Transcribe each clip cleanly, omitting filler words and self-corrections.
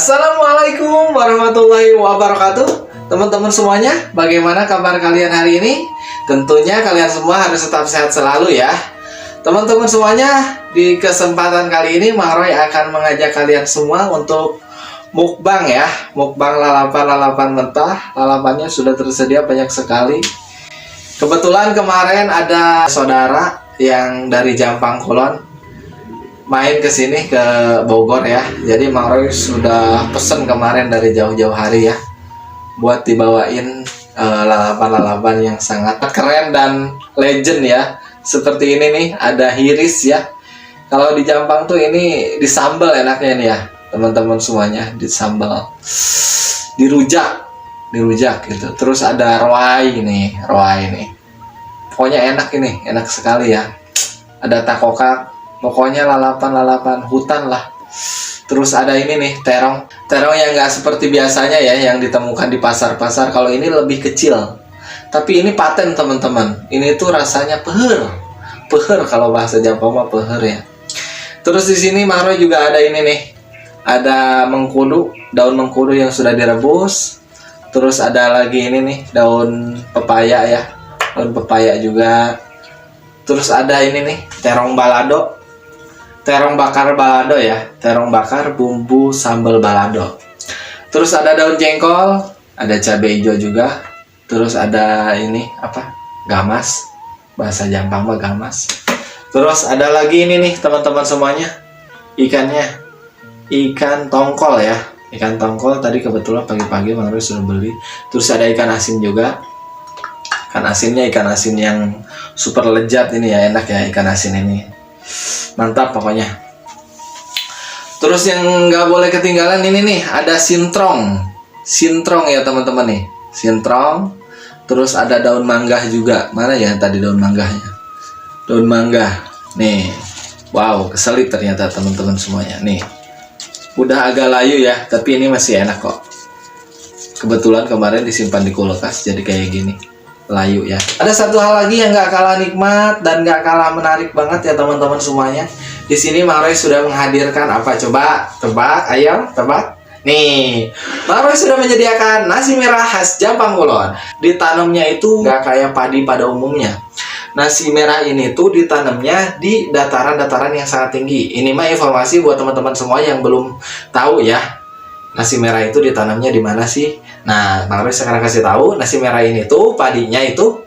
Assalamualaikum warahmatullahi wabarakatuh. Teman-teman semuanya, bagaimana kabar kalian hari ini? Tentunya kalian semua harus tetap sehat selalu ya. Teman-teman semuanya, di kesempatan kali ini Mang Roy akan mengajak kalian semua untuk mukbang ya. Mukbang lalapan-lalapan mentah. Lalapannya sudah tersedia banyak sekali. Kebetulan kemarin ada saudara yang dari Jampang Kulon main ke sini ke Bogor ya. Jadi Mang Roy sudah pesen kemarin dari jauh-jauh hari ya, buat dibawain lalapan-lalapan yang sangat keren dan legend ya. Seperti ini nih, ada hiris ya. Kalau di Jampang tuh ini disambal enaknya nih ya, teman-teman semuanya, disambal, dirujak gitu. Terus ada roai nih. Pokoknya enak ini, enak sekali ya. Ada takokak, pokoknya lalapan-lalapan hutan lah. Terus ada ini nih, terong yang nggak seperti biasanya ya, yang ditemukan di pasar-pasar. Kalau ini lebih kecil, tapi ini paten teman-teman. Ini tuh rasanya peher kalau bahasa Jawa mah peher ya. Terus di sini Mang Roy juga ada ini nih, ada mengkudu, daun mengkudu yang sudah direbus. Terus ada lagi ini nih, daun pepaya ya, daun pepaya juga. Terus ada ini nih, terong balado. Terong bakar balado ya, terong bakar bumbu sambal balado. Terus ada daun jengkol, ada cabai hijau juga. Terus ada ini apa? Gamas, bahasa Jampang mah gamas. Terus ada lagi ini nih teman-teman semuanya, ikannya, ikan tongkol ya. Ikan tongkol tadi kebetulan pagi-pagi Mang Roy sudah beli. Terus ada ikan asin juga. Ikan asinnya ikan asin yang super lezat ini ya, enak ya ikan asin ini. Mantap pokoknya. Terus yang nggak boleh ketinggalan ini nih, ada sintrong ya teman-teman nih, sintrong. Terus ada daun mangga juga. Mana ya tadi daun mangganya? Daun mangga nih. Wow, keselip ternyata teman-teman semuanya nih. Udah agak layu ya, tapi ini masih enak kok. Kebetulan kemarin disimpan di kulkas jadi kayak gini, layu ya. Ada satu hal lagi yang nggak kalah nikmat dan nggak kalah menarik banget ya teman-teman semuanya. Di sini Mang Roy sudah menghadirkan apa, coba tebak, ayo tebak. Nih, Mang Roy sudah menyediakan nasi merah khas Jampang Kulon. Ditanamnya itu nggak kayak padi pada umumnya. Nasi merah ini tuh ditanamnya di dataran-dataran yang sangat tinggi. Ini mah informasi buat teman-teman semua yang belum tahu ya. Nasi merah itu ditanamnya di mana sih? Nah, Mang Roy sekarang kasih tahu, nasi merah ini tuh padinya itu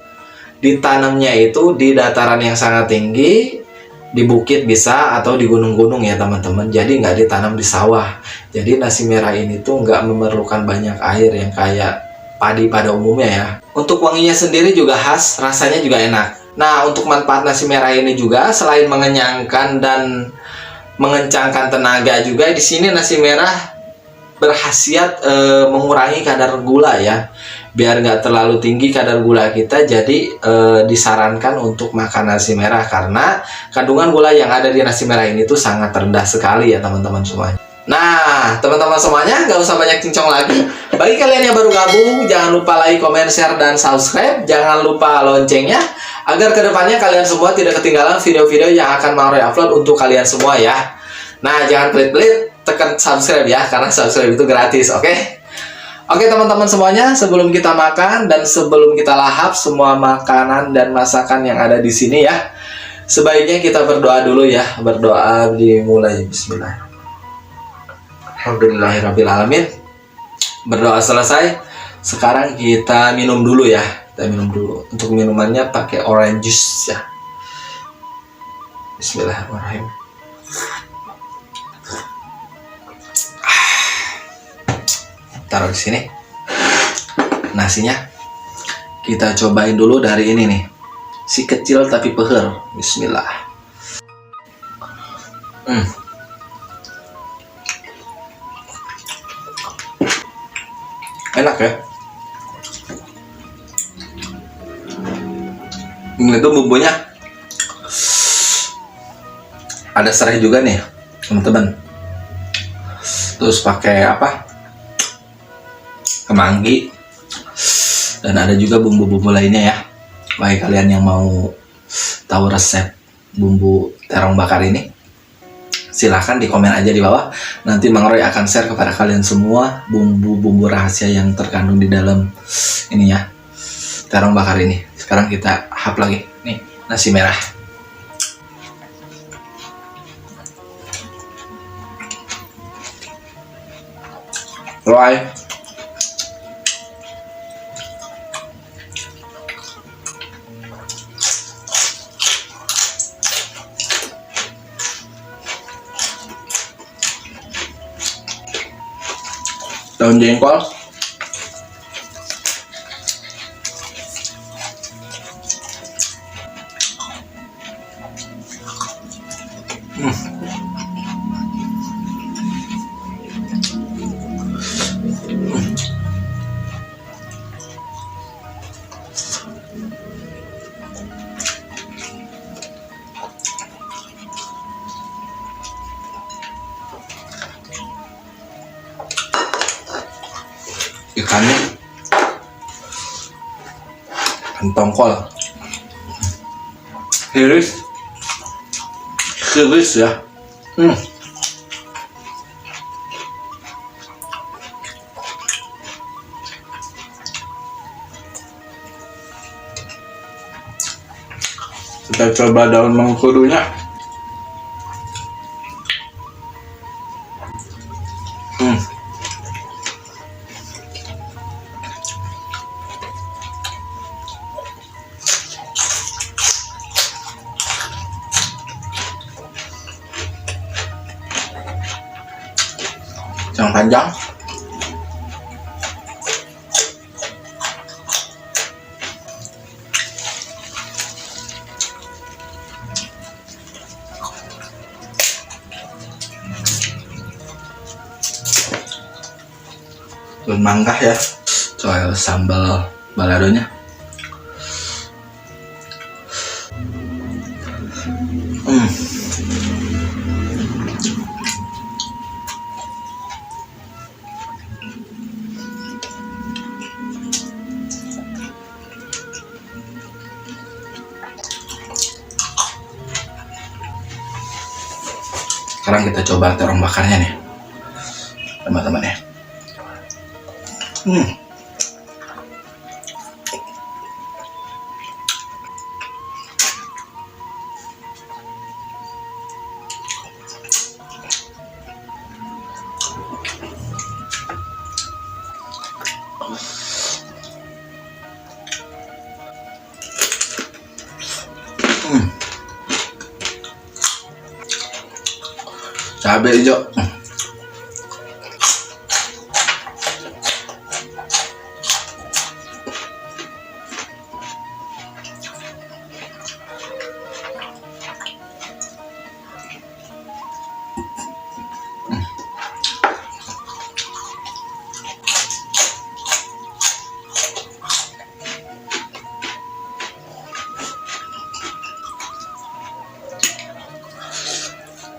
ditanamnya itu di dataran yang sangat tinggi, di bukit bisa atau di gunung-gunung ya teman-teman. Jadi nggak ditanam di sawah. Jadi nasi merah ini tuh nggak memerlukan banyak air yang kayak padi pada umumnya ya. Untuk wanginya sendiri juga khas, rasanya juga enak. Nah, untuk manfaat nasi merah ini juga selain mengenyangkan dan mengencangkan tenaga juga, di sini nasi merah berkhasiat mengurangi kadar gula ya, biar nggak terlalu tinggi kadar gula kita. Jadi disarankan untuk makan nasi merah karena kandungan gula yang ada di nasi merah ini tuh sangat rendah sekali ya teman-teman semuanya. Nah teman-teman semuanya, nggak usah banyak cincong lagi. Bagi kalian yang baru gabung, jangan lupa like, comment, share, dan subscribe. Jangan lupa loncengnya agar kedepannya kalian semua tidak ketinggalan video-video yang akan Mang Roy upload untuk kalian semua ya. Nah jangan pelit-pelit, tekan subscribe ya, karena subscribe itu gratis, oke? Oke teman-teman semuanya, sebelum kita makan dan sebelum kita lahap semua makanan dan masakan yang ada di sini ya, sebaiknya kita berdoa dulu ya. Berdoa dimulai. Bismillah. Alhamdulillahirrabbilalamin. Berdoa selesai, sekarang kita minum dulu ya. Kita minum dulu. Untuk minumannya pakai orange juice ya. Bismillahirrahmanirrahim. Taruh di sini. Nasinya kita cobain dulu dari ini nih, si kecil tapi peher. Bismillah. Enak ya. Itu bumbunya ada serai juga nih teman-teman. Terus pakai apa, kemangi, dan ada juga bumbu-bumbu lainnya ya. Bagi kalian yang mau tahu resep bumbu terong bakar ini, Silahkan di komen aja di bawah. Nanti Mang Roy akan share kepada kalian semua bumbu-bumbu rahasia yang terkandung di dalam ini ya, terong bakar ini. Sekarang kita hap lagi. Nih, nasi merah. Roy. Daun jengkol. Ikannya ikan tongkol, hiris ya. Kita coba daun mengkudunya. Yang panjang. Daun mangga ya. Soal sambal baladonya. Sekarang kita coba terong bakarnya nih, teman-teman ya. Cabai hijau.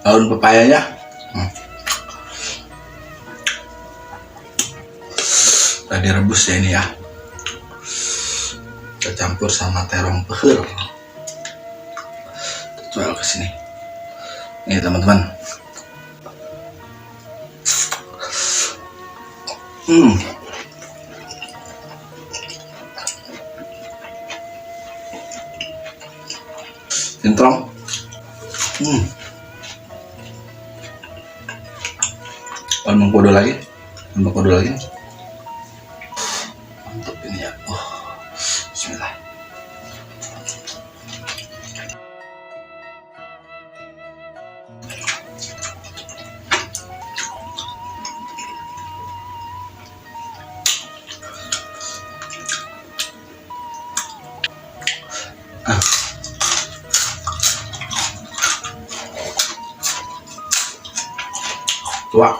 Daun pepayanya. Udah direbus ya ini ya. Kita campur sama terong pehir. Tual ke sini. Nih teman-teman. Sintrong. Mengkudu lagi. Mantap ini ya. Bismillah. Tua.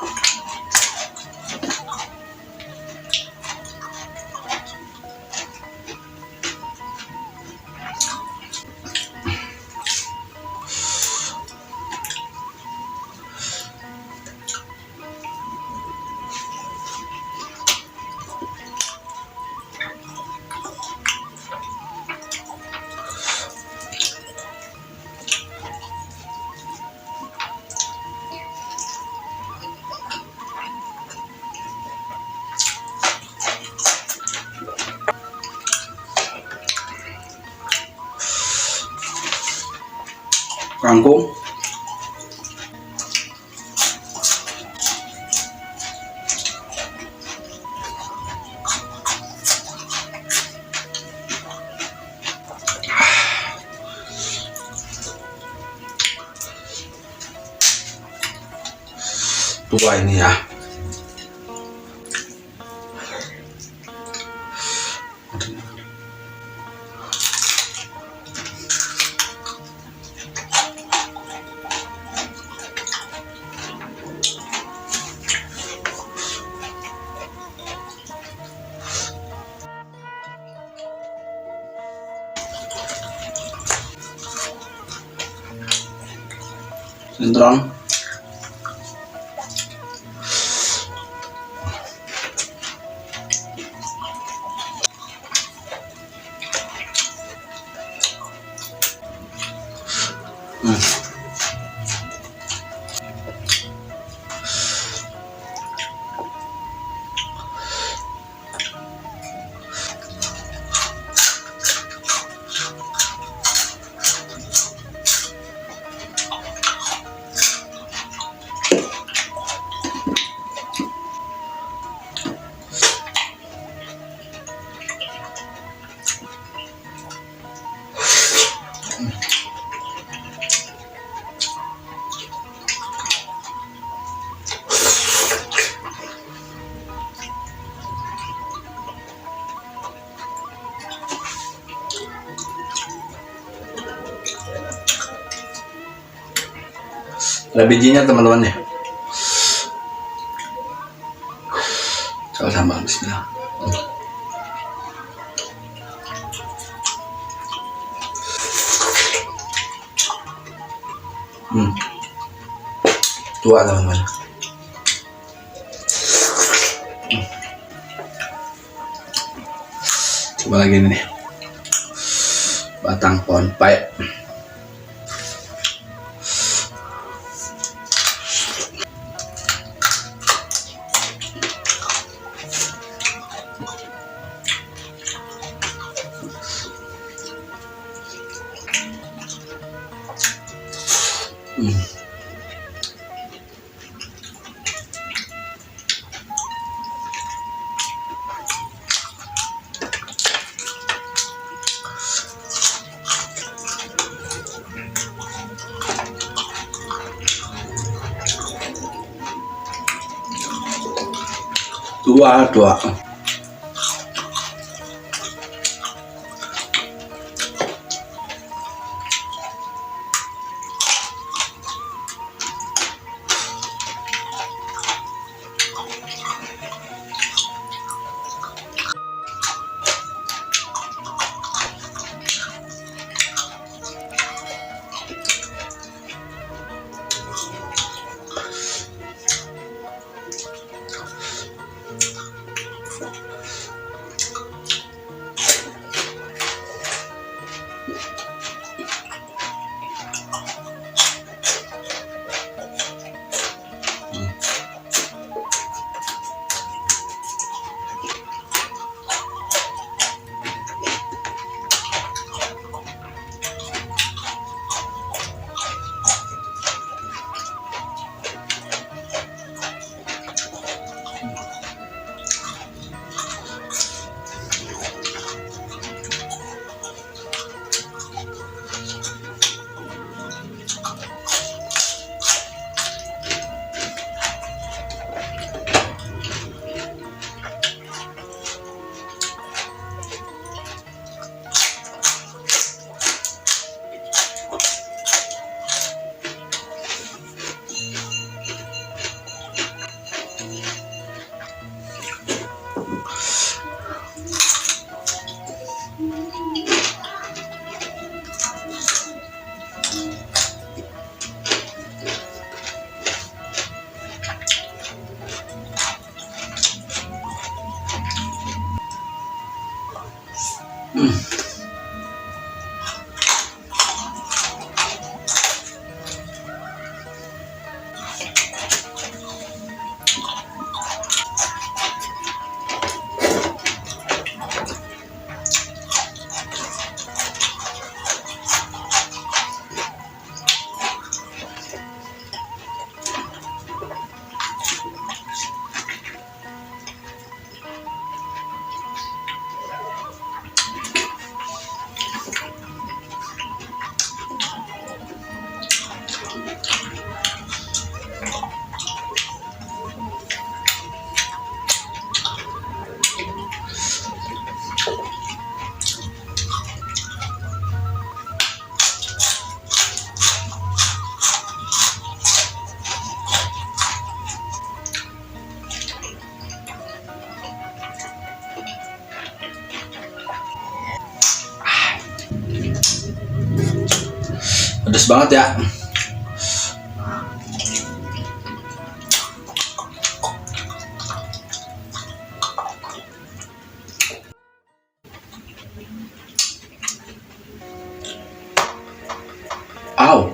kangkung. Tua ini ya. Sintron. Ada bijinya teman-teman ya. Coba sambal, bismillah. Tua teman-teman. Coba lagi ini nih. Batang pohon pai. Tua. Pedes banget ya. Au,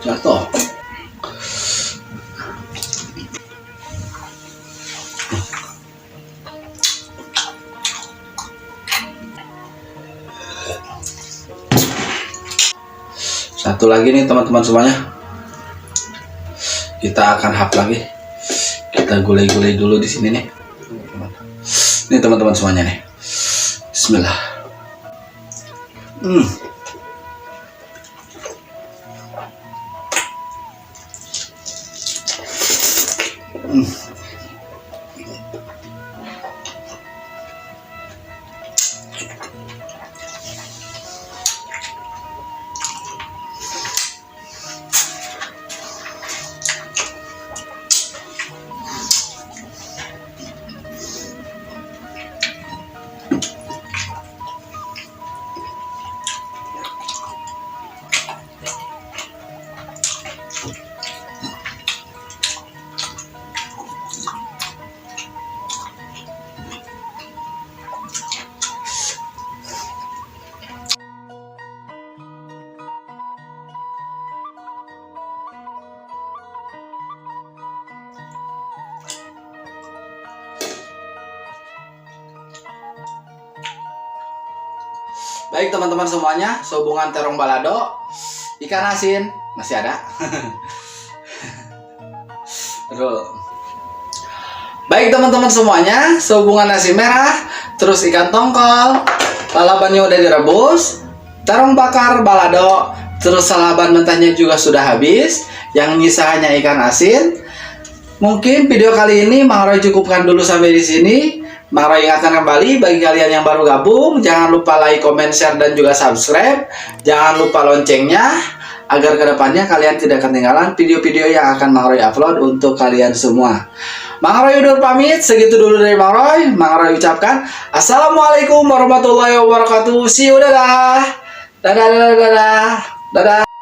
jatuh. Satu lagi nih teman-teman semuanya. Kita akan hap lagi. Kita gulai-gulai dulu di sini nih. Nih teman-teman semuanya nih. Bismillah. Baik teman-teman semuanya, sehubungan terong balado, ikan asin masih ada. Aduh. Baik teman-teman semuanya, sehubungan nasi merah, terus ikan tongkol, lalapannya udah direbus, terong bakar balado, terus lalapan mentahnya juga sudah habis, yang nyisa hanya ikan asin. Mungkin video kali ini Mang Roy cukupkan dulu sampai di sini. Mang Roy ingatkan kembali bagi kalian yang baru gabung, jangan lupa like, comment, share, dan juga subscribe. Jangan lupa loncengnya, agar kedepannya kalian tidak ketinggalan video-video yang akan Mang Roy upload untuk kalian semua. Mang Roy undur pamit, segitu dulu dari Mang Roy. Mang Roy ucapkan Assalamualaikum warahmatullahi wabarakatuh. See you, dadah. Dadah, dadah, dadah. Dadah.